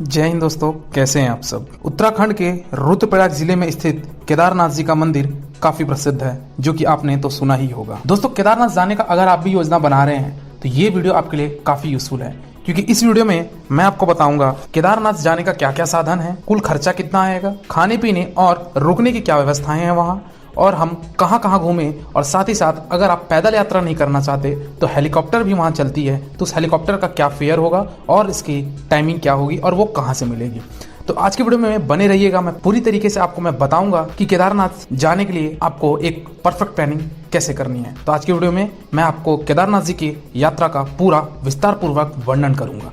जय हिंद दोस्तों, कैसे हैं आप सब। उत्तराखंड के रुद्रप्रयाग जिले में स्थित केदारनाथ जी का मंदिर काफी प्रसिद्ध है, जो कि आपने तो सुना ही होगा। दोस्तों, केदारनाथ जाने का अगर आप भी योजना बना रहे हैं तो ये वीडियो आपके लिए काफी यूजफुल है, क्योंकि इस वीडियो में मैं आपको बताऊंगा केदारनाथ जाने का क्या क्या साधन है, कुल खर्चा कितना आएगा, खाने पीने और रुकने की क्या व्यवस्थाएं हैं वहाँ, और हम कहाँ कहाँ घूमें, और साथ ही साथ अगर आप पैदल यात्रा नहीं करना चाहते तो हेलीकॉप्टर भी वहाँ चलती है, तो उस हेलीकॉप्टर का क्या फेयर होगा और इसकी टाइमिंग क्या होगी और वो कहाँ से मिलेगी। तो आज की वीडियो में बने रहिएगा। मैं पूरी तरीके से आपको मैं बताऊंगा कि केदारनाथ जाने के लिए आपको एक परफेक्ट प्लानिंग कैसे करनी है। तो आज की वीडियो में मैं आपको केदारनाथ जी की यात्रा का पूरा विस्तार पूर्वक वर्णन करूंगा।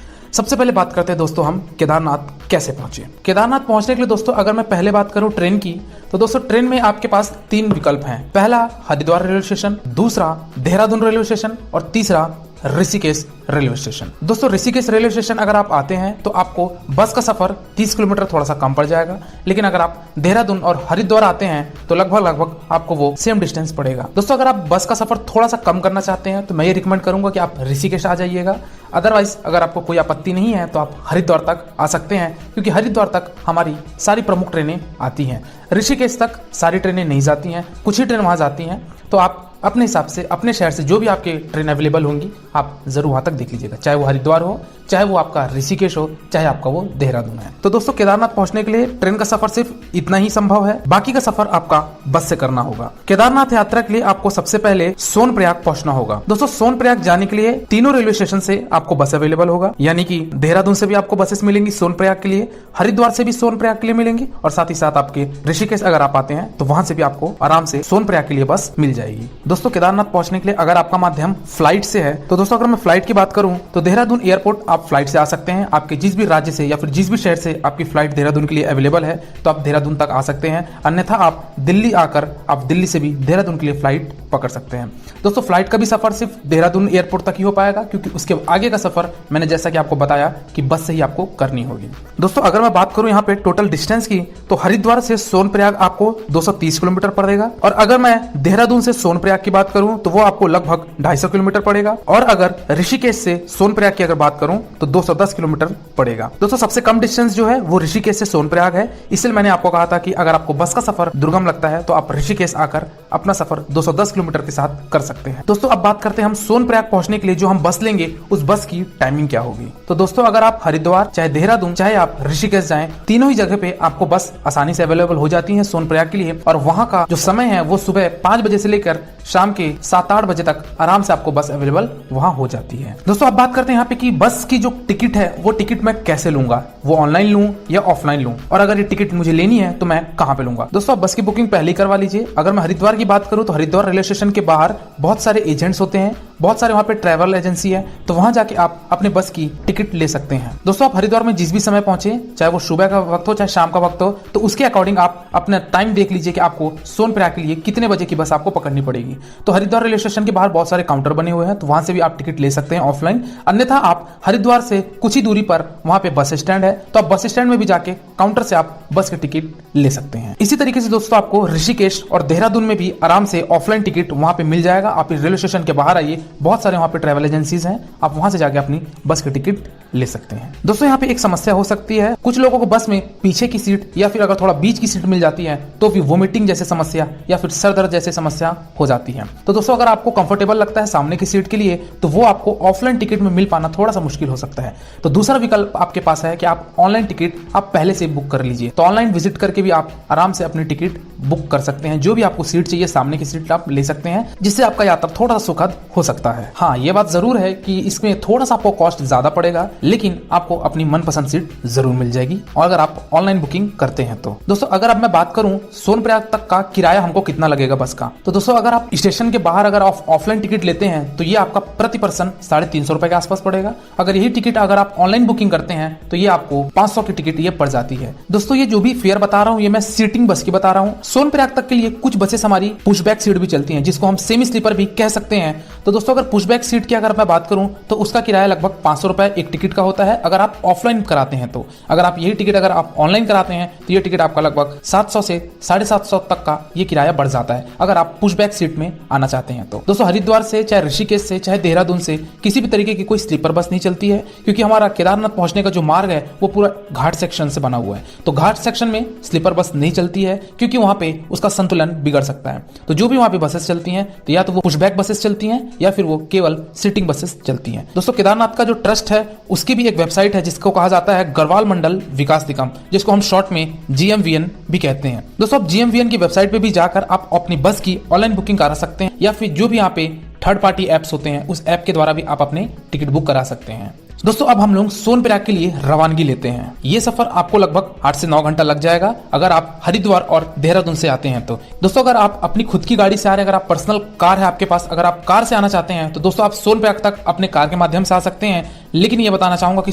सबसे पहले बात करते हैं दोस्तों, हम केदारनाथ कैसे पहुंचे। केदारनाथ पहुंचने के लिए दोस्तों अगर मैं पहले बात करूं ट्रेन की, तो दोस्तों ट्रेन में आपके पास 3 विकल्प हैं। पहला हरिद्वार रेलवे स्टेशन, दूसरा देहरादून रेलवे स्टेशन और तीसरा ऋषिकेश रेलवे स्टेशन। दोस्तों ऋषिकेश रेलवे स्टेशन अगर आप आते हैं तो आपको बस का सफर 30 किलोमीटर थोड़ा सा कम पड़ जाएगा, लेकिन अगर आप देहरादून और हरिद्वार आते हैं तो लगभग आपको वो सेम डिस्टेंस पड़ेगा। दोस्तों अगर आप बस का सफर थोड़ा सा कम करना चाहते हैं तो मैं ये रिकमेंड करूंगा कि आप ऋषिकेश आ जाइएगा। अदरवाइज अगर आपको कोई आपत्ति नहीं है तो आप हरिद्वार तक आ सकते हैं, क्योंकि हरिद्वार तक हमारी सारी प्रमुख ट्रेनें आती हैं। ऋषिकेश तक सारी ट्रेनें नहीं जाती हैं, कुछ ही ट्रेन वहाँ जाती हैं। तो आप अपने हिसाब से अपने शहर से जो भी आपके ट्रेन अवेलेबल होंगी आप जरूर वहां तक देख लीजिएगा, चाहे वो हरिद्वार हो, चाहे वो आपका ऋषिकेश हो, चाहे आपका वो देहरादून है। तो दोस्तों केदारनाथ पहुंचने के लिए ट्रेन का सफर सिर्फ इतना ही संभव है, बाकी का सफर आपका बस से करना होगा। केदारनाथ यात्रा के लिए आपको सबसे पहले सोनप्रयाग पहुंचना होगा। दोस्तों सोनप्रयाग जाने के लिए तीनों रेलवे स्टेशन से आपको बस अवेलेबल होगा, यानी कि देहरादून से भी आपको बसेस मिलेंगी सोनप्रयाग के लिए, हरिद्वार से भी सोनप्रयाग के लिए मिलेंगी, और साथ ही साथ आपके ऋषिकेश अगर आप आते हैं तो वहां से भी आपको आराम से सोनप्रयाग के लिए बस मिल जाएगी। दोस्तों केदारनाथ पहुंचने के लिए अगर आपका माध्यम फ्लाइट से है तो दोस्तों अगर मैं फ्लाइट की बात करूं तो देहरादून एयरपोर्ट आप फ्लाइट से आ सकते हैं। आपके जिस भी राज्य से या फिर जिस भी शहर से आपकी फ्लाइट देहरादून के लिए अवेलेबल है तो आप देहरादून तक आ सकते हैं, अन्यथा आप दिल्ली आकर आप दिल्ली से भी देहरादून के लिए फ्लाइट पकड़ सकते हैं। दोस्तों फ्लाइट का भी सफर सिर्फ देहरादून एयरपोर्ट तक ही हो पाएगा, क्योंकि उसके आगे का सफर मैंने जैसा कि आपको बताया कि बस से ही आपको करनी होगी। दोस्तों अगर मैं बात करूं यहाँ पे टोटल डिस्टेंस की, तो हरिद्वार से सोनप्रयाग आपको 230 किलोमीटर पड़ेगा, और अगर मैं देहरादून से सोनप्रयाग की बात करूं तो वो आपको लगभग 250 किलोमीटर पड़ेगा, और अगर ऋषिकेश से सोनप्रयाग की अगर बात करूं तो 210 किलोमीटर पड़ेगा। दोस्तों सबसे कम डिस्टेंस जो है वो ऋषिकेश से सोनप्रयाग है, इसलिए मैंने आपको कहा था कि अगर आपको बस का सफर दुर्गम लगता है तो आप ऋषिकेश आकर अपना सफर 210 किलोमीटर के साथ कर सकते हैं। दोस्तों अब बात करते हैं हम सोनप्रयाग पहुंचने के लिए जो हम बस लेंगे उस बस की टाइमिंग क्या होगी। तो दोस्तों अगर आप हरिद्वार, चाहे देहरादून, चाहे आप ऋषिकेश जाएं, तीनों ही जगह पे आपको बस आसानी से अवेलेबल हो जाती है सोनप्रयाग के लिए, और वहां का जो समय है वो सुबह 5 बजे से लेकर शाम के 7-8 बजे तक आराम से आपको बस अवेलेबल वहां हो जाती है। दोस्तों अब बात करते हैं यहाँ पे कि बस की जो टिकट है वो टिकट मैं कैसे लूंगा, वो ऑनलाइन लूं या ऑफलाइन लूं, और अगर ये टिकट मुझे लेनी है तो मैं कहां पे लूंगा। दोस्तों बस की बुकिंग पहले ही करवा लीजिए। अगर मैं हरिद्वार की बात करूं तो हरिद्वार रेलवे स्टेशन के बाहर बहुत सारे एजेंट्स होते हैं, बहुत सारे वहां पे ट्रैवल एजेंसी है, तो वहां जाके आप अपने बस की टिकट ले सकते हैं। दोस्तों आप हरिद्वार में जिस भी समय पहुंचे, चाहे वो सुबह का वक्त हो चाहे शाम का वक्त हो, तो उसके अकॉर्डिंग आप अपना टाइम देख लीजिए कि आपको सोनप्रयाग के लिए कितने बजे की बस आपको पकड़नी पड़ेगी। तो हरिद्वार रेलवे स्टेशन के बाहर बहुत सारे काउंटर बने हुए हैं, तो वहां से भी आप टिकट ले सकते हैं ऑफलाइन, अन्यथा आप हरिद्वार से कुछ ही दूरी पर वहां पे बस स्टैंड है, तो आप बस स्टैंड में भी जाके काउंटर से आप बस की टिकट ले सकते हैं। इसी तरीके से दोस्तों आपको ऋषिकेश और देहरादून में भी आराम से ऑफलाइन टिकट वहां पे मिल जाएगा। आप रेलवे स्टेशन के बाहर आइए, बहुत सारे वहां पे ट्रैवल एजेंसीज हैं, आप वहां से जाके अपनी बस की टिकट ले सकते हैं। दोस्तों यहाँ पे एक समस्या हो सकती है, कुछ लोगों को बस में पीछे की सीट या फिर अगर थोड़ा बीच की सीट मिल जाती है तो फिर वोमिटिंग जैसे समस्या या फिर सर दर्द जैसे समस्या हो जाती है। तो दोस्तों अगर आपको कंफर्टेबल लगता है सामने की सीट के लिए तो वो आपको ऑफलाइन टिकट में मिल पाना थोड़ा सा मुश्किल हो सकता है। तो दूसरा विकल्प आपके पास है कि आप ऑनलाइन टिकट आप पहले से बुक कर लीजिए। तो ऑनलाइन विजिट करके भी आप आराम से अपनी टिकट बुक कर सकते हैं, जो भी आपको सीट चाहिए सामने की सीट आप ले सकते हैं, जिससे आपका यात्रा थोड़ा सा सुखद हो सकता है। हाँ ये बात जरूर है कि इसमें थोड़ा सा आपको कॉस्ट ज्यादा पड़ेगा, लेकिन आपको अपनी मनपसंद सीट जरूर मिल जाएगी, और अगर आप ऑनलाइन बुकिंग करते हैं तो। दोस्तों अगर अब मैं बात करूं सोनप्रयाग तक का किराया हमको कितना लगेगा बस का, तो दोस्तों अगर आप स्टेशन के बाहर अगर आप ऑफलाइन टिकट लेते हैं तो ये आपका प्रति पर्सन 350 रुपए के आसपास पड़ेगा। अगर यही टिकट अगर आप ऑनलाइन बुकिंग करते हैं तो ये आपको 500 की टिकट ये पड़ जाती है। दोस्तों ये जो भी फेयर बता रहा हूँ ये मैं सीटिंग बस की बता रहा हूँ, सोनप्रयाग तक के लिए कुछ बसेस हमारी पुशबैक सीट भी चलती हैं, जिसको हम सेमी स्लीपर भी कह सकते हैं। तो दोस्तों अगर पुशबैक सीट की अगर मैं बात करूं तो उसका किराया लगभग 500 रुपए एक टिकट का होता है अगर आप ऑफलाइन कराते हैं। तो अगर आप यही टिकट अगर आप ऑनलाइन कराते हैं तो ये टिकट आपका लगभग 700 से 750 तक का ये किराया बढ़ जाता है अगर आप पुशबैक सीट में आना चाहते हैं। तो दोस्तों हरिद्वार से चाहे ऋषिकेश से चाहे देहरादून से किसी भी तरीके की कोई स्लीपर बस नहीं चलती है, क्योंकि हमारा केदारनाथ पहुंचने का जो मार्ग है वो पूरा घाट सेक्शन से बना हुआ है। तो घाट सेक्शन में स्लीपर बस नहीं चलती है क्योंकि वहां पे उसका संतुलन बिगड़ सकता है। तो जो भी वहां पे बसेस चलती हैं तो या तो वो पुशबैक बसेस चलती हैं या फिर वो केवल सिटिंग बसेस चलती हैं। दोस्तों केदारनाथ का जो ट्रस्ट है उसकी भी एक वेबसाइट है जिसको कहा जाता है गढ़वाल मंडल विकास निगम, जिसको हम शॉर्ट में GMVN भी कहते हैं। दोस्तों आप GMVN की वेबसाइट पे भी जाकर आप अपनी बस की ऑनलाइन बुकिंग करा सकते हैं या फिर जो भी यहाँ पे थर्ड पार्टी एप्स होते हैं उस ऐप के द्वारा भी आप अपने टिकट बुक करा सकते हैं। दोस्तों अब हम लोग सोनप्रयाग के लिए रवानगी लेते हैं। ये सफर आपको लगभग 8 से 9 घंटा लग जाएगा अगर आप हरिद्वार और देहरादून से आते हैं। तो दोस्तों अगर आप अपनी खुद की गाड़ी से आ रहे हैं, अगर आप पर्सनल कार है आपके पास, अगर आप कार से आना चाहते हैं तो दोस्तों आप सोनप्रयाग तक अपने कार के माध्यम से आ सकते हैं। लेकिन ये बताना चाहूंगा कि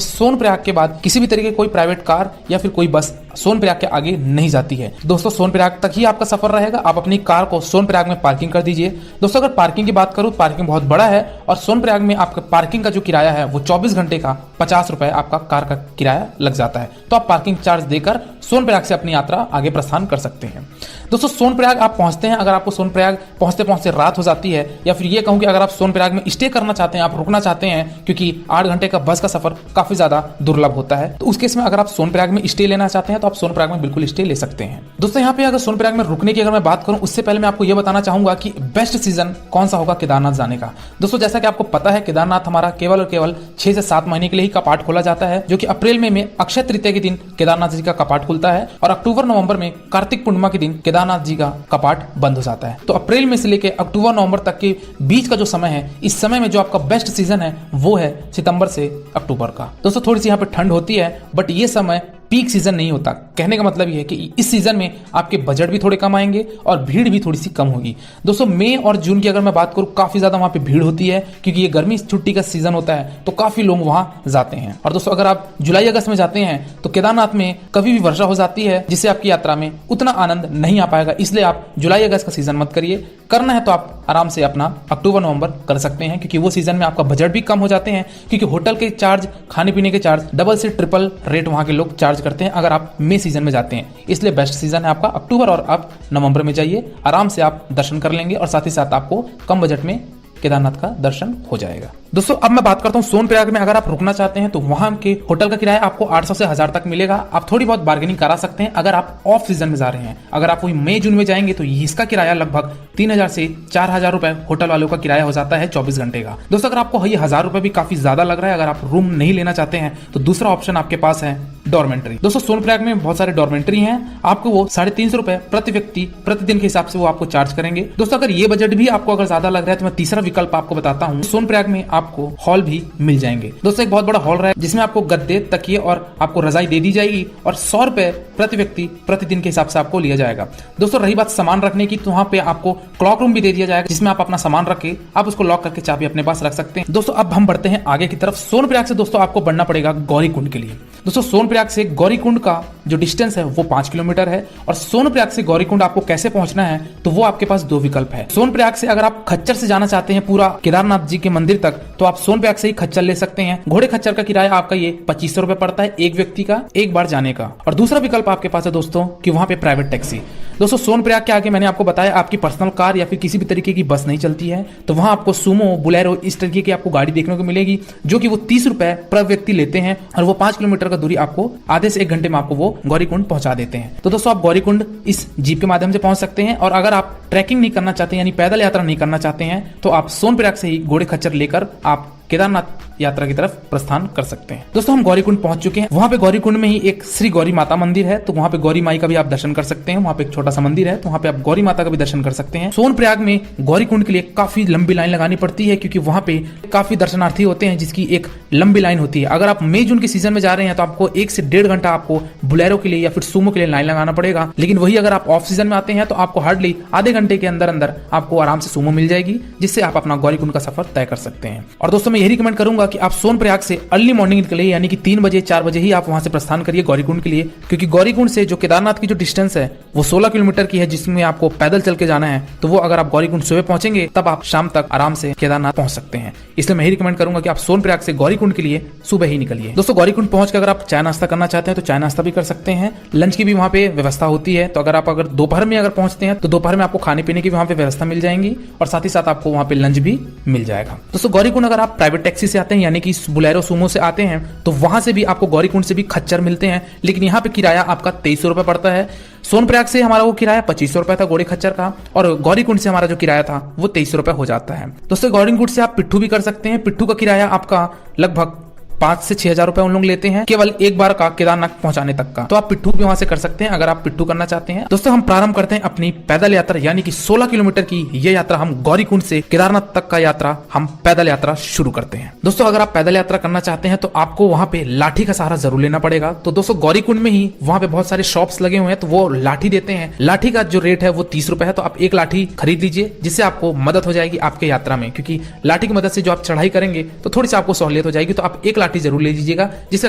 सोनप्रयाग के बाद किसी भी तरीके कोई प्राइवेट कार या फिर कोई बस सोनप्रयाग के आगे नहीं जाती है। दोस्तों सोनप्रयाग तक ही आपका सफर रहेगा। आप अपनी कार को सोनप्रयाग में पार्किंग कर दीजिए। दोस्तों अगर पार्किंग की बात करूं, पार्किंग बहुत बड़ा है और सोनप्रयाग में आपका पार्किंग का जो किराया है वो 24 घंटे का 50 रुपए आपका कार का किराया लग जाता है। तो आप पार्किंग चार्ज देकर सोनप्रयाग से अपनी यात्रा आगे प्रस्थान कर सकते हैं। दोस्तों सोनप्रयाग आप पहुंचते हैं, अगर आपको सोनप्रयाग पहुंचते पहुंचते रात हो जाती है या फिर ये कहूं कि अगर आप सोनप्रयाग में स्टे करना चाहते हैं, आप रुकना चाहते हैं, क्योंकि 8 घंटे का बस का सफर काफी ज्यादा दुर्लभ होता है, तो उस केस में अगर आप सोनप्रयाग में स्टे लेना चाहते हैं तो आप सोनप्रयाग में बिल्कुल स्टे ले सकते हैं। दोस्तों यहाँ पे अगर सोनप्रयाग में रुकने की अगर मैं बात करूं उससे पहले मैं आपको यह बताना चाहूंगा कि बेस्ट सीजन कौन सा होगा केदारनाथ जाने का। दोस्तों जैसा कि आपको पता है केदारनाथ हमारा केवल और केवल 6 से 7 महीने के लिए ही कपाट खोला जाता है, जो कि अप्रैल में अक्षय तृतीया के दिन केदारनाथ जी का कपाट खुलता है और अक्टूबर नवंबर में कार्तिक पूर्णिमा के दिन केदारनाथ जी का कपाट बंद हो जाता है। तो अप्रैल में से लेकर अक्टूबर नवंबर तक के बीच का जो समय है, इस समय में जो आपका बेस्ट सीजन है वो है सितंबर से अक्टूबर का। दोस्तों थोड़ी सी यहाँ पे ठंड होती है बट ये समय पीक सीजन नहीं होता। कहने का मतलब ये है कि इस सीजन में आपके बजट भी थोड़े कम आएंगे और भीड़ भी थोड़ी सी कम होगी। दोस्तों मई और जून की अगर मैं बात करूं काफी ज्यादा वहां पे भीड़ होती है क्योंकि ये गर्मी छुट्टी का सीजन होता है, तो काफी लोग वहां जाते हैं। और दोस्तों अगर आप जुलाई अगस्त में जाते हैं तो केदारनाथ में कभी भी वर्षा हो जाती है जिससे आपकी यात्रा में उतना आनंद नहीं आ पाएगा। इसलिए आप जुलाई अगस्त का सीजन मत करिए। करना है तो आप आराम से अपना अक्टूबर नवंबर कर सकते हैं, क्योंकि वो सीजन में आपका बजट भी कम हो जाते हैं, क्योंकि होटल के चार्ज, खाने पीने के चार्ज डबल से ट्रिपल रेट वहां के लोग चार्ज करते हैं अगर आप मई सीजन में जाते हैं। इसलिए बेस्ट सीजन है आपका अक्टूबर और आप नवंबर में जाइए, आराम से आप दर्शन कर लेंगे और साथ ही साथ आपको कम बजट में केदारनाथ का दर्शन हो जाएगा। दोस्तों अब मैं बात करता हूँ सोनप्रयाग में अगर आप रुकना चाहते हैं तो वहां के होटल का किराया आपको 800 से 1000 तक मिलेगा। आप थोड़ी बहुत बार्गेनिंग करा सकते हैं अगर आप ऑफ सीजन में जा रहे हैं। अगर आप वही मई जून में जाएंगे तो इसका किराया लगभग 3000 से 4000 रुपए होटल वालों का किराया हो जाता है 24 घंटे का। दोस्तों अगर आपको ये 1000 रुपए भी काफी ज्यादा लग रहा है, अगर आप रूम नहीं लेना चाहते हैं तो दूसरा ऑप्शन आपके पास है डॉर्मेंट्री। दोस्तों सोनप्रयाग में बहुत सारे डॉर्मेंट्री हैं, आपको वो 350 रुपए प्रति व्यक्ति प्रतिदिन के हिसाब से वो आपको चार्ज करेंगे। दोस्तों अगर ये बजट भी आपको अगर ज्यादा लग रहा है तो मैं तीसरा विकल्प आपको बताता हूँ। सोनप्रयाग में आपको हॉल भी मिल जाएंगे। दोस्तों एक बहुत बड़ा हॉल रहा है जिसमें आपको गद्दे, तकिए और आपको रजाई दे दी जाएगी और 100 रुपए प्रति व्यक्ति प्रतिदिन के हिसाब से आपको लिया जाएगा। दोस्तों रही बात सामान रखने की, तो वहां पे आपको क्लॉक रूम भी दे दिया जाएगा जिसमें आप अपना सामान रख के आप उसको लॉक करके चाबी अपने पास रख सकते हैं। दोस्तों अब हम बढ़ते हैं आगे की तरफ। सोनप्रयाग से दोस्तों आपको बढ़ना पड़ेगा गौरीकुंड के लिए। दोस्तों सोनप्रयाग से गौरीकुंड का जो डिस्टेंस है वो 5 किलोमीटर है और सोनप्रयाग से गौरीकुंड आपको कैसे पहुंचना है तो वो आपके पास 2 विकल्प है। सोनप्रयाग से अगर आप खच्चर से जाना चाहते हैं पूरा केदारनाथ जी के मंदिर तक तो आप सोनप्रयाग से ही खच्चर ले सकते हैं। घोड़े खच्चर का किराया आपका ये 2500 रुपए पड़ता है एक व्यक्ति का, एक बार जाने का। और दूसरा विकल्प आपके पास है दोस्तों कि वहां पे प्राइवेट टैक्सी। दोस्तों सोनप्रयाग के आगे मैंने आपको बताया आपकी पर्सनल कार या फिर किसी भी तरीके की बस नहीं चलती है, तो वहां आपको सुमो, बुलेरो इस तरीके की आपको गाड़ी देखने को मिलेगी जो कि वो 30 रुपए प्रति व्यक्ति लेते हैं और वो 5 किलोमीटर का दूरी आपको आधे से 1 घंटे में आपको वो गौरीकुंड पहुंचा देते हैं। तो दोस्तों आप गौरीकुंड इस जीप के माध्यम से पहुंच सकते हैं और अगर आप ट्रैकिंग नहीं करना चाहते यानी पैदल यात्रा नहीं करना चाहते हैं तो आप सोनप्रयाग से ही घोड़े खच्चर लेकर आप केदारनाथ यात्रा की तरफ प्रस्थान कर सकते हैं। दोस्तों हम गौरीकुंड पहुंच चुके हैं। वहां पे गौरीकुंड में ही एक श्री गौरी माता मंदिर है, तो वहां पे गौरी माई का भी आप दर्शन कर सकते हैं। वहां पे एक छोटा सा मंदिर है तो वहां पे आप गौरी माता का भी दर्शन कर सकते हैं। सोनप्रयाग में गौरीकुंड के लिए काफी लंबी लाइन लगानी पड़ती है क्योंकि वहां पे काफी दर्शनार्थी होते हैं जिसकी एक लंबी लाइन होती है। अगर आप मई जून के सीजन में जा रहे हैं तो आपको 1 से 1.5 घंटा आपको बुलेरो के लिए या फिर सुमो के लिए लाइन लगाना पड़ेगा। लेकिन वही अगर आप ऑफ सीजन में आते हैं तो आपको हार्डली आधे घंटे के अंदर अंदर आपको आराम से सुमो मिल जाएगी जिससे आप अपना गौरीकुंड का सफर तय कर सकते हैं। और दोस्तों मैं मैं यही रिकमेंड करूंगा कि आप सोनप्रयाग से अर्ली मॉर्निंग निकले, यानी कि 3 बजे 4 बजे ही आप वहां से प्रस्थान करिए गौरीकुंड के लिए, क्योंकि गौरीकुंड से जो केदारनाथ की जो डिस्टेंस है वो 16 किलोमीटर की है, जिसमें आपको पैदल चल के जाना है। तो वो अगर आप गौरीकुंड सुबह पहुंचेंगे तब आप शाम तक आराम से केदारनाथ पहुंच सकते हैं। इसलिए मैं यही रिकमेंड करूंगा कि आप सोनप्रयाग से गौरीकुंड के लिए सुबह ही निकलिए। दोस्तों गौरीकुंड पहुंच के अगर आप चाय नाश्ता करना चाहते हैं तो चाय नाश्ता भी कर सकते हैं। लंच की भी वहां पे व्यवस्था होती है। तो अगर दोपहर में पहुंचते हैं तो दोपहर में आपको खाने पीने की वहां पे व्यवस्था मिल जाएगी और साथ ही साथ आपको वहां पे लंच भी मिल जाएगा। दोस्तों गौरीकुंड अगर आप प्राइवेट टैक्सी से आते हैं, यानी कि बुलेरो सुमो से आते हैं, तो वहां से भी आपको गौरीकुंड से भी खच्चर मिलते हैं, लेकिन यहाँ पे किराया आपका 2300 रुपए पड़ता है। सोनप्रयाग से हमारा वो किराया 2500 रुपए था घोड़े खच्चर का, और गौरीकुंड से हमारा जो किराया था वो 2300 रुपए हो जाता है। दोस्तों गौरीकुंड से आप पिट्ठू भी कर सकते हैं। पिट्ठू का किराया आपका लगभग 5 से 6 हजार रुपए उन लोग लेते हैं केवल एक बार का केदारनाथ पहुंचाने तक का। तो आप पिट्ठू भी वहां से कर सकते हैं अगर आप पिट्ठू करना चाहते हैं। दोस्तों हम प्रारंभ करते हैं अपनी पैदल यात्रा, यानी कि 16 किलोमीटर की ये यात्रा हम गौरीकुंड से केदारनाथ तक का यात्रा हम पैदल यात्रा शुरू करते हैं। दोस्तों अगर आप पैदल यात्रा करना चाहते हैं तो आपको वहां पे लाठी का सहारा जरूर लेना पड़ेगा। तो दोस्तों गौरीकुंड में ही वहां पे बहुत सारे शॉप्स लगे हुए हैं, तो वो लाठी देते हैं। लाठी का जो रेट है वो 30 रुपए है। तो आप एक लाठी खरीद लीजिए, जिससे आपको मदद हो जाएगी आपके यात्रा में, क्योंकि लाठी की मदद से जो आप चढ़ाई करेंगे तो थोड़ी सी आपको सहूलियत हो जाएगी। तो आप एक लाठी जरूर ले लीजिएगा, जिसका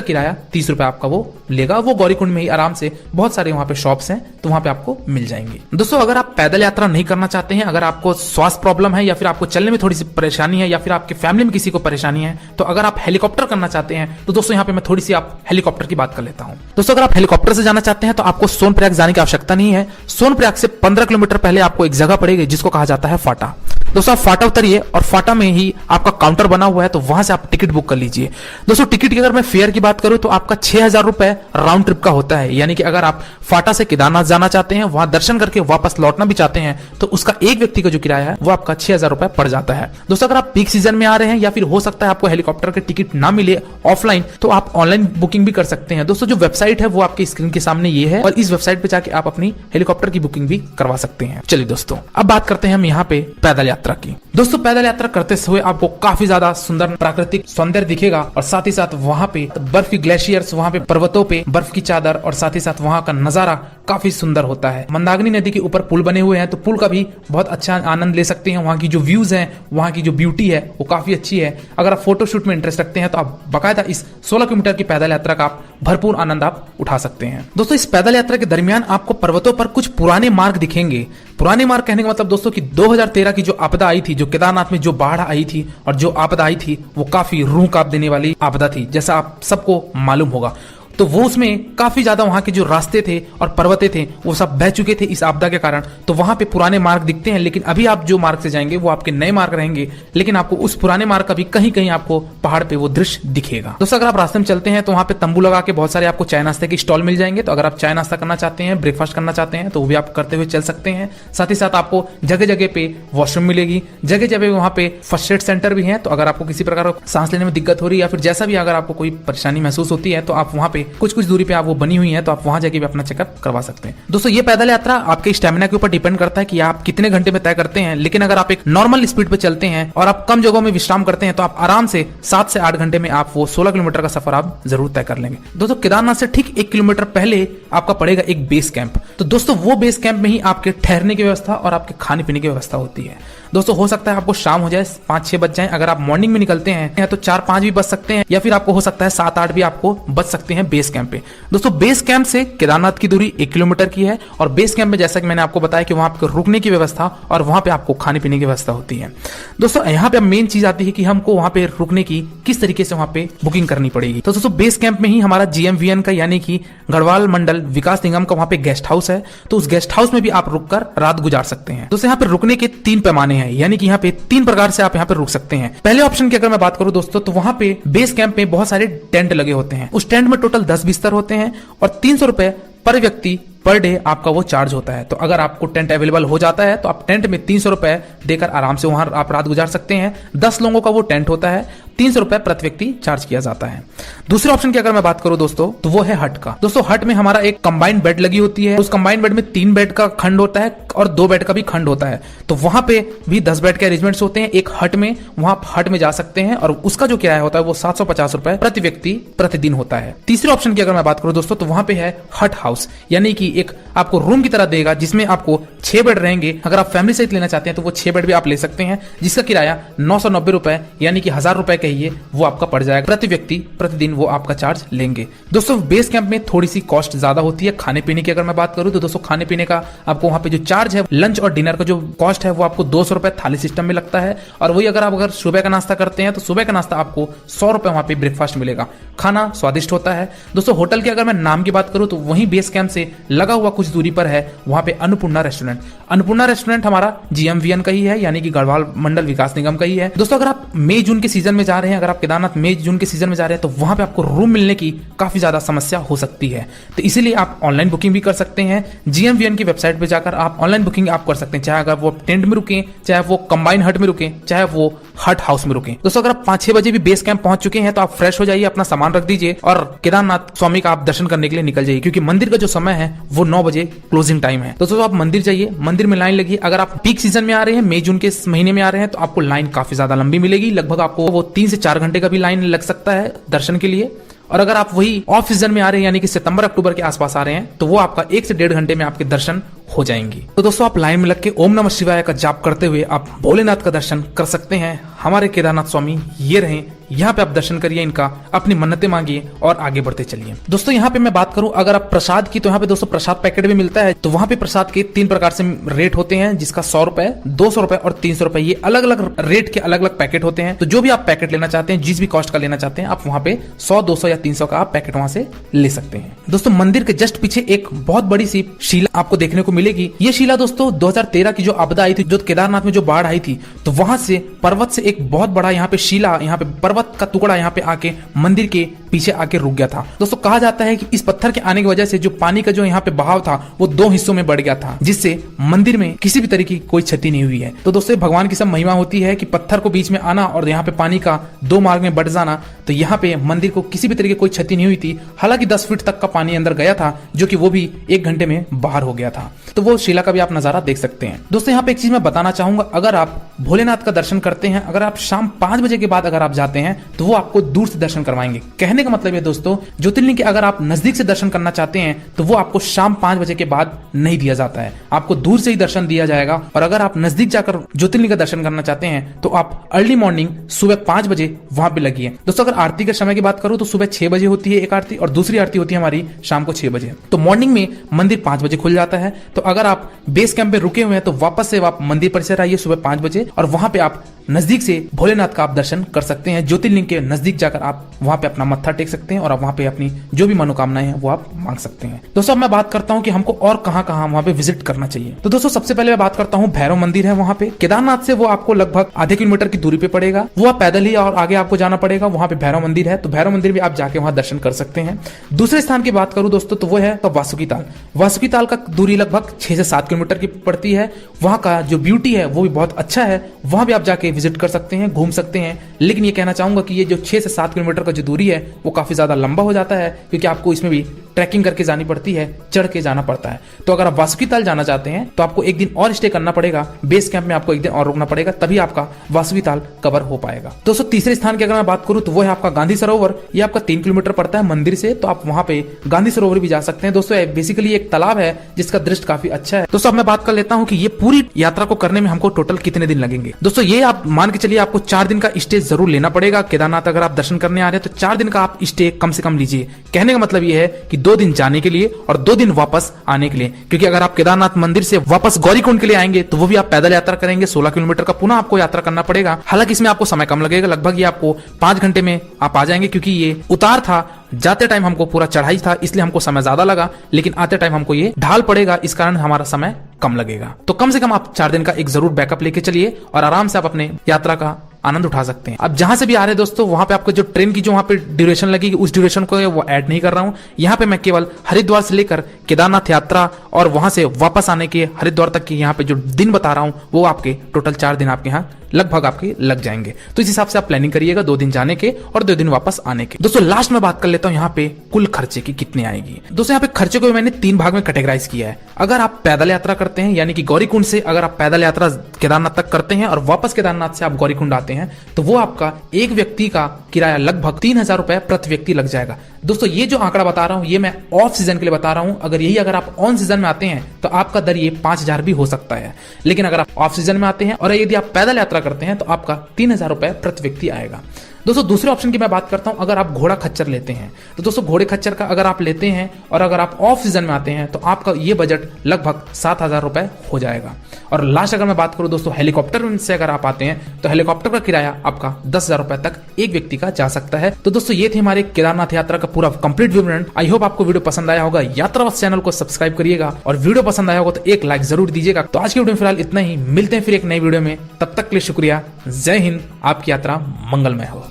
किराया 30 रुपए आपका वो लेगा। वो गौरीकुंड में ही आराम से बहुत सारे वहां पे शॉप्स हैं, तो वहां पे आपको मिल जाएंगे। दोस्तों अगर आप पैदल यात्रा नहीं करना चाहते हैं, अगर आपको स्वास्थ्य प्रॉब्लम है या फिर आपको चलने में थोड़ी सी परेशानी है या फिर आपके फैमिली में किसी को परेशानी है, तो अगर आप हेलीकॉप्टर करना चाहते हैं तो दोस्तों यहाँ पे मैं थोड़ी सी आप हेलीकॉप्टर की बात कर लेता हूं। दोस्तों अगर आप हेलीकॉप्टर से जाना चाहते हैं तो आपको सोनप्रयाग जाने की आवश्यकता नहीं है। सोनप्रयाग से 15 किलोमीटर पहले आपको एक जगह पड़ेगी जिसको कहा जाता है फाटा। दोस्तों आप फाटा उतरिए और फाटा में ही आपका काउंटर बना हुआ है, तो वहां से आप टिकट बुक कर लीजिए। दोस्तों टिकट की अगर मैं फेयर की बात करूं तो आपका 6000 रुपए राउंड ट्रिप का होता है, यानी कि अगर आप फाटा से केदारनाथ जाना चाहते हैं, वहां दर्शन करके वापस लौटना भी चाहते हैं, तो उसका एक व्यक्ति का जो किराया है वो आपका 6000 रुपए पड़ जाता है। दोस्तों अगर आप पीक सीजन में आ रहे हैं या फिर हो सकता है आपको हेलीकॉप्टर के टिकट ना मिले ऑफलाइन, तो आप ऑनलाइन बुकिंग भी कर सकते हैं। दोस्तों जो वेबसाइट है वो आपकी स्क्रीन के सामने ये है, और इस वेबसाइट पे जाके आप अपनी हेलीकॉप्टर की बुकिंग भी करवा सकते हैं। चलिए दोस्तों अब बात करते हैं हम यहाँ पे पैदल यात्रा की। दोस्तों पैदल यात्रा करते हुए आपको काफी ज्यादा सुंदर प्राकृतिक सौंदर्य दिखेगा, और साथ ही साथ वहां पे बर्फ की ग्लेशियर्स, वहां पे पर्वतों पे बर्फ की चादर, और साथ ही साथ वहां का नजारा काफी सुंदर होता है। मंदाकिनी नदी के ऊपर पुल बने हुए हैं, तो पुल का भी बहुत अच्छा आनंद ले सकते हैं। वहां की जो व्यूज हैं, वहां की जो ब्यूटी है वो काफी अच्छी है। अगर आप फोटोशूट में इंटरेस्ट रखते हैं तो आप बाकायदा इस 16 किलोमीटर की पैदल यात्रा का आप भरपूर आनंद आप उठा सकते हैं। दोस्तों इस पैदल यात्रा के दरमियान आपको पर्वतों पर कुछ पुराने मार्ग दिखेंगे। पुराने मार्ग कहने का मतलब दोस्तों कि 2013 की जो आपदा आई थी, जो केदारनाथ में जो बाढ़ आई थी और जो आपदा आई थी, वो काफी रूह कांप देने वाली आपदा थी, जैसा आप सबको मालूम होगा। तो वो उसमें काफी ज्यादा वहां के जो रास्ते थे और पर्वते थे वो सब बह चुके थे इस आपदा के कारण। तो वहां पे पुराने मार्ग दिखते हैं, लेकिन अभी आप जो मार्ग से जाएंगे वो आपके नए मार्ग रहेंगे, लेकिन आपको उस पुराने मार्ग का भी कहीं कहीं आपको पहाड़ पे वो दृश्य दिखेगा। दोस्तों अगर आप रास्ते में चलते हैं तो वहां पे तंबू लगा के बहुत सारे आपको चाय नाश्ते के स्टॉल मिल जाएंगे। तो अगर आप चाय नाश्ता करना चाहते हैं, ब्रेकफास्ट करना चाहते हैं, तो वो भी आप करते हुए चल सकते हैं। साथ ही साथ आपको जगह जगह पे वॉशरूम मिलेगी, जगह जगह वहां पे फर्स्ट एड सेंटर भी है। तो अगर आपको किसी प्रकार का सांस लेने में दिक्कत हो रही है या फिर जैसा भी अगर आपको कोई परेशानी महसूस होती है, तो आप वहां पे कुछ दूरी पे वो बनी हुई है, तो आप वहां जाके भी अपना चेकअप करवा सकते हैं। दोस्तों ये पैदल यात्रा आपके स्टैमिना के ऊपर डिपेंड करता है कि आप कितने घंटे में तय करते हैं, लेकिन अगर आप एक नॉर्मल स्पीड पे चलते हैं और आप कम जगहों में विश्राम करते हैं तो आप आराम से 7 से 8 घंटे में आप वो 16 किलोमीटर का सफर आप जरूर तय कर लेंगे। दोस्तों केदारनाथ से ठीक 1 किलोमीटर पहले आपका पड़ेगा एक बेस कैंप। तो दोस्तों वो बेस कैंप में ही आपके ठहरने की व्यवस्था और आपके खाने पीने की व्यवस्था होती है। दोस्तों हो सकता है आपको शाम हो जाए, 5-6 बज जाए। अगर आप मॉर्निंग में निकलते हैं तो 4-5 भी बज सकते हैं, या फिर आपको हो सकता है 7-8 भी आपको बच सकते हैं बेस कैंप पे। दोस्तों बेस कैंप से केदारनाथ की दूरी 1 किलोमीटर की है, और बेस कैंप में जैसा कि मैंने आपको बताया कि वहां आपको रुकने की व्यवस्था और वहां पे आपको खाने पीने की व्यवस्था होती है। दोस्तों यहाँ पे मेन चीज आती है कि हमको वहां पे रुकने की किस तरीके से वहां पे बुकिंग करनी पड़ेगी। तो दोस्तों बेस कैंप में ही हमारा GMVN का यानी कि गढ़वाल मंडल विकास निगम का वहां पे गेस्ट हाउस है। तो उस गेस्ट हाउस में भी आप रुककर रात गुजार सकते हैं। दोस्तों यहाँ पे रुकने के 3 पैमाने हैं, यानी कि यहाँ पे 3 प्रकार से आप यहाँ पे रुक सकते हैं। पहले ऑप्शन की अगर मैं बात करूं दोस्तों, तो वहां पे बेस कैंप में बहुत सारे टेंट लगे होते हैं। उस टेंट में टोटल 10 बिस्तर होते हैं और 300 रुपए पर व्यक्ति पर डे आपका वो चार्ज होता है। तो अगर आपको टेंट अवेलेबल हो जाता है तो आप टेंट में 300 रुपए देकर आराम से वहां आप रात गुजार सकते हैं। 10 लोगों का वो टेंट होता है, 300 रुपए प्रति व्यक्ति चार्ज किया जाता है। दूसरे ऑप्शन की अगर मैं बात करूं दोस्तों, तो वो है हट का। दोस्तों हट में हमारा एक कंबाइंड बेड लगी होती है। उस कंबाइंड बेड में 3 बेड का खंड होता है और 2 बेड का भी खंड होता है। तो वहां पे भी 10 बेड के अरेंजमेंट्स होते हैं एक हट में। वहां हट में जा सकते हैं और उसका जो किराया होता है वो 750 रुपए प्रति व्यक्ति प्रतिदिन होता है। तीसरे ऑप्शन की अगर मैं बात करूं दोस्तों, तो वहां पे है हट हाउस, यानी कि एक आपको रूम की तरह देगा जिसमें आपको 6 बेड रहेंगे। अगर आप फैमिली सहित लेना चाहते हैं तो वो 6 बेड भी आप ले सकते हैं, जिसका किराया 990 रुपए यानी कि 1000 रुपए के चाहिए वो आपका पड़ जाएगा प्रति व्यक्ति, प्रतिदिन वो आपका चार्ज लेंगे। दोस्तों बेस कैंप में थोड़ी सी कॉस्ट ज्यादा होती है। खाने पीने की अगर मैं बात करूं तो दोस्तों खाने पीने का आपको वहां पे जो चार्ज है, लंच और डिनर का जो कॉस्ट है वो आपको 200 रुपए थाली सिस्टम में लगता है। और वही अगर सुबह का नाश्ता करते हैं तो सुबह का नाश्ता आपको 100 रुपए वहां पे ब्रेकफास्ट मिलेगा। खाना स्वादिष्ट होता है। दोस्तों होटल की अगर मैं नाम की बात करूं तो वहीं बेस कैंप से लगा हुआ कुछ दूरी पर है वहां पे अन्नपूर्णा रेस्टोरेंट। अन्नपूर्णा रेस्टोरेंट हमारा GMVN का ही है, यानी कि गढ़वाल मंडल विकास निगम का ही है। दोस्तों अगर आप मई जून के सीजन में जा रहे हैं, अगर आप केदारनाथ मई जून के सीजन में जा रहे हैं तो वहां पे आपको रूम मिलने की काफी ज्यादा समस्या हो सकती है। तो इसीलिए आप ऑनलाइन बुकिंग भी कर सकते हैं। GMVN की वेबसाइट पे जाकर आप ऑनलाइन बुकिंग आप कर सकते हैं, चाहे अगर वो टेंट में रुके, चाहे वो कंबाइन हट में रुके, चाहे वो हट हाउस में रुके। दोस्तों अगर आप 5-6 बजे भी बेस कैंप पहुंच चुके हैं तो आप फ्रेश हो जाइए, अपना सामान रख दीजिए और केदारनाथ स्वामी का आप दर्शन करने के लिए निकल जाइए, क्योंकि मंदिर का जो समय है वो 9 बजे क्लोजिंग टाइम है। दोस्तों आप मंदिर जाइए, मंदिर में लाइन लगी। अगर आप पीक सीजन में आ रहे हैं, मई जून के महीने में आ रहे हैं, तो आपको लाइन काफी ज्यादा लंबी मिलेगी। लगभग आपको वो 3 से 4 घंटे का भी लाइन लग सकता है दर्शन के लिए। और अगर आप वही ऑफ सीजन में आ रहे हैं, यानी कि सितंबर अक्टूबर के आसपास आ रहे हैं, तो वो आपका 1 से 1.5 घंटे में आपके दर्शन हो जाएंगी। तो दोस्तों आप लाइन में लग के ओम नमः शिवाय का जाप करते हुए आप भोलेनाथ का दर्शन कर सकते हैं। हमारे केदारनाथ स्वामी ये रहे, यहाँ पे आप दर्शन करिए इनका, अपनी मन्नतें मांगिए और आगे बढ़ते चलिए। दोस्तों यहाँ पे मैं बात करूं अगर आप प्रसाद की, तो यहाँ पे दोस्तों प्रसाद पैकेट भी मिलता है। तो वहां पे प्रसाद के 3 प्रकार से रेट होते हैं, जिसका 100 रुपए, 200 रुपए और 300 रुपए, ये अलग अलग रेट के अलग अलग पैकेट होते हैं। तो जो भी आप पैकेट लेना चाहते हैं, जिस भी कॉस्ट का लेना चाहते हैं, आप वहां पे 100, 200 या 300 का आप पैकेट वहां से ले सकते हैं। दोस्तों मंदिर के जस्ट पीछे एक बहुत बड़ी सी शिला आपको देखने को मिलेगी। ये शिला दोस्तों 2013 की जो आपदा आई थी, जो केदारनाथ में जो बाढ़ आई थी, तो वहां से पर्वत से एक बहुत बड़ा यहाँ पे शिला, यहाँ पे पर्वत का टुकड़ा यहाँ पे आके मंदिर के पीछे आके रुक गया था। दोस्तों कहा जाता है कि इस पत्थर के आने की वजह से जो पानी का जो यहाँ पे बहाव था वो 2 हिस्सों में बढ़ गया था, जिससे मंदिर में किसी भी तरह की कोई क्षति नहीं हुई है। तो दोस्तों भगवान की सब महिमा होती है कि पत्थर को बीच में आना और यहाँ पे पानी का 2 मार्ग में बढ़ जाना। तो यहाँ पे मंदिर को किसी भी तरह की कोई क्षति नहीं हुई थी। हालांकि 10 फीट तक का पानी अंदर गया था, जो कि वो भी 1 घंटे में बाहर हो गया था। तो वो शिला का भी आप नजारा देख सकते हैं। दोस्तों यहाँ पे एक चीज मैं बताना चाहूंगा, अगर आप भोलेनाथ का दर्शन करते हैं, अगर आप शाम 5 बजे के बाद अगर आप जाते हैं तो वो आपको दूर से दर्शन करवाएंगे। कहने का मतलब है दोस्तों, ज्योतिर्लिंग के अगर आप नजदीक से दर्शन करना चाहते हैं तो वो आपको शाम 5 बजे के बाद नहीं दिया जाता है, आपको दूर से ही दर्शन दिया जाएगा। और अगर आप नजदीक जाकर ज्योतिर्लिंग का दर्शन करना चाहते हैं तो आप अर्ली मॉर्निंग सुबह 5 बजे वहां पे लगिए। दोस्तों अगर आरती के समय की बात करूं तो सुबह 6 बजे होती है एक आरती, और दूसरी आरती होती है हमारी शाम को 6 बजे। तो मॉर्निंग में मंदिर 5 बजे खुल जाता है। तो अगर आप बेस कैंप पे रुके हुए हैं तो वापस से आप मंदिर परिसर आइए सुबह 5 बजे, और वहां पे आप नजदीक से भोलेनाथ का आप दर्शन कर सकते हैं। ज्योतिर्लिंग के नजदीक जाकर आप वहां पे अपना मत्था टेक सकते हैं और वहां पे अपनी जो भी मनोकामनाएं हैं वो आप मांग सकते हैं। दोस्तों अब मैं बात करता हूं कि हमको और कहां कहां वहां पे विजिट करना चाहिए। तो दोस्तों सबसे पहले मैं बात करता हूं भैरव मंदिर है वहां पे केदारनाथ से, वो आपको लगभग आधे किलोमीटर की दूरी पे पड़ेगा। वो आप पैदल ही और आगे आपको जाना पड़ेगा, वहां पे भैरव मंदिर है। तो भैरव मंदिर भी आप जाके वहां दर्शन कर सकते हैं। दूसरे स्थान की बात करूं दोस्तों तो वो है वासुकी ताल। वासुकी ताल का दूरी लगभग 6 से 7 किलोमीटर की पड़ती है। वहां का जो ब्यूटी है वो भी बहुत अच्छा है, वहां भी आप जाके विजिट कर सकते हैं, घूम सकते हैं। लेकिन ये कहना चाहूंगा कि ये जो 6 से 7 किलोमीटर का जो दूरी है वो काफी ज्यादा लंबा हो जाता है, क्योंकि आपको इसमें भी ट्रैकिंग करके जानी पड़ती है, चढ़ के जाना पड़ता है। तो अगर आप वासुकी ताल जाना चाहते हैं तो आपको एक दिन और स्टे करना पड़ेगा, बेस कैंप में आपको एक दिन और रुकना पड़ेगा, तभी आपका वासुकी ताल कवर हो पाएगा। दोस्तों तीसरे स्थान की अगर मैं बात करूं तो वो है आपका गांधी सरोवर। ये आपका 3 किलोमीटर पड़ता है मंदिर से, तो आप वहां पे गांधी सरोवर भी जा सकते हैं। दोस्तों बेसिकली एक तालाब है जिसका दृश्य काफी अच्छा है। दोस्तों अब मैं बात कर लेता हूं कि ये पूरी यात्रा को करने में हमको टोटल कितने दिन लगेंगे। दोस्तों ये आप मान के चलिए आपको 4 दिन का स्टे जरूर लेना पड़ेगा। केदारनाथ अगर आप दर्शन करने आ रहे हैं तो 4 दिन का आप स्टे कम से कम लीजिए। कहने का मतलब ये है कि 2 दिन जाने के लिए और 2 दिन वापस आने के लिए, क्योंकि अगर आप केदारनाथ मंदिर से वापस गौरीकुंड के लिए आएंगे तो वो भी आप पैदल यात्रा करेंगे, 16 किलोमीटर का पुनः आपको यात्रा करना पड़ेगा। हालांकि इसमें आपको समय कम लगेगा, लगभग ये आपको 5 घंटे में आप आ जाएंगे, क्योंकि ये उतार था, जाते टाइम हमको पूरा चढ़ाई था इसलिए हमको समय ज्यादा लगा, लेकिन आते टाइम हमको ये ढाल पड़ेगा, इस कारण हमारा समय कम लगेगा। तो कम से कम आप 4 दिन का एक जरूर बैकअप लेके चलिए और आराम से आप अपने यात्रा का आनंद उठा सकते हैं। अब जहां से भी आ रहे हैं दोस्तों, वहां पे आपको जो ट्रेन की जो वहां पे ड्यूरेशन लगेगी उस ड्यूरेशन को वो ऐड नहीं कर रहा हूं। यहाँ पे मैं केवल हरिद्वार से लेकर केदारनाथ यात्रा और वहां से वापस आने के हरिद्वार तक की यहाँ पे जो दिन बता रहा हूं वो आपके टोटल 4 दिन आपके यहाँ लगभग आपके लग जाएंगे। तो इस हिसाब से आप प्लानिंग करिएगा, 2 दिन जाने के और 2 दिन वापस आने के। दोस्तों लास्ट में बात कर लेता हूँ यहाँ पे कुल खर्चे की कितने आएगी। दोस्तों यहाँ पे खर्चे को मैंने 3 भाग में कैटेगराइज किया है। अगर आप पैदल यात्रा करते हैं, यानी कि गौरीकुंड से अगर आप पैदल यात्रा केदारनाथ तक करते हैं और वापस केदारनाथ से आप गौरीकुंड आते हैं, तो वो आपका एक व्यक्ति का किराया लगभग 3000 रुपए प्रति व्यक्ति लग जाएगा। दोस्तों ये जो आंकड़ा बता रहा हूँ ये मैं ऑफ सीजन के लिए बता रहा हूँ। अगर आप ऑन सीजन में आते हैं तो आपका दर ये 5000 भी हो सकता है, लेकिन अगर आप ऑफ सीजन में आते हैं और यदि आप पैदल यात्रा करते हैं तो आपका 3000 रुपए प्रति व्यक्ति आएगा। दोस्तों दूसरे ऑप्शन की मैं बात करता हूं, अगर आप घोड़ा खच्चर लेते हैं तो दोस्तों घोड़े खच्चर का अगर आप लेते हैं और अगर आप ऑफ सीजन में आते हैं तो आपका ये बजट लगभग 7,000 रुपए हो जाएगा। और लास्ट अगर मैं बात करूं दोस्तों हेलीकॉप्टर से अगर आप आते हैं तो हेलीकॉप्टर का किराया आपका 10,000 रुपए तक एक व्यक्ति का जा सकता है। तो दोस्तों ये थी हमारे केदारनाथ यात्रा का पूरा कंप्लीट विवरण। आई होप आपको वीडियो पसंद आया होगा। यात्रावश चैनल को सब्सक्राइब करिएगा और वीडियो पसंद आया होगा तो एक लाइक जरूर दीजिएगा। तो आज की वीडियो में फिलहाल इतना ही, मिलते हैं फिर एक नई वीडियो में, तब तक के लिए शुक्रिया। जय हिंद, आपकी यात्रा मंगलमय हो।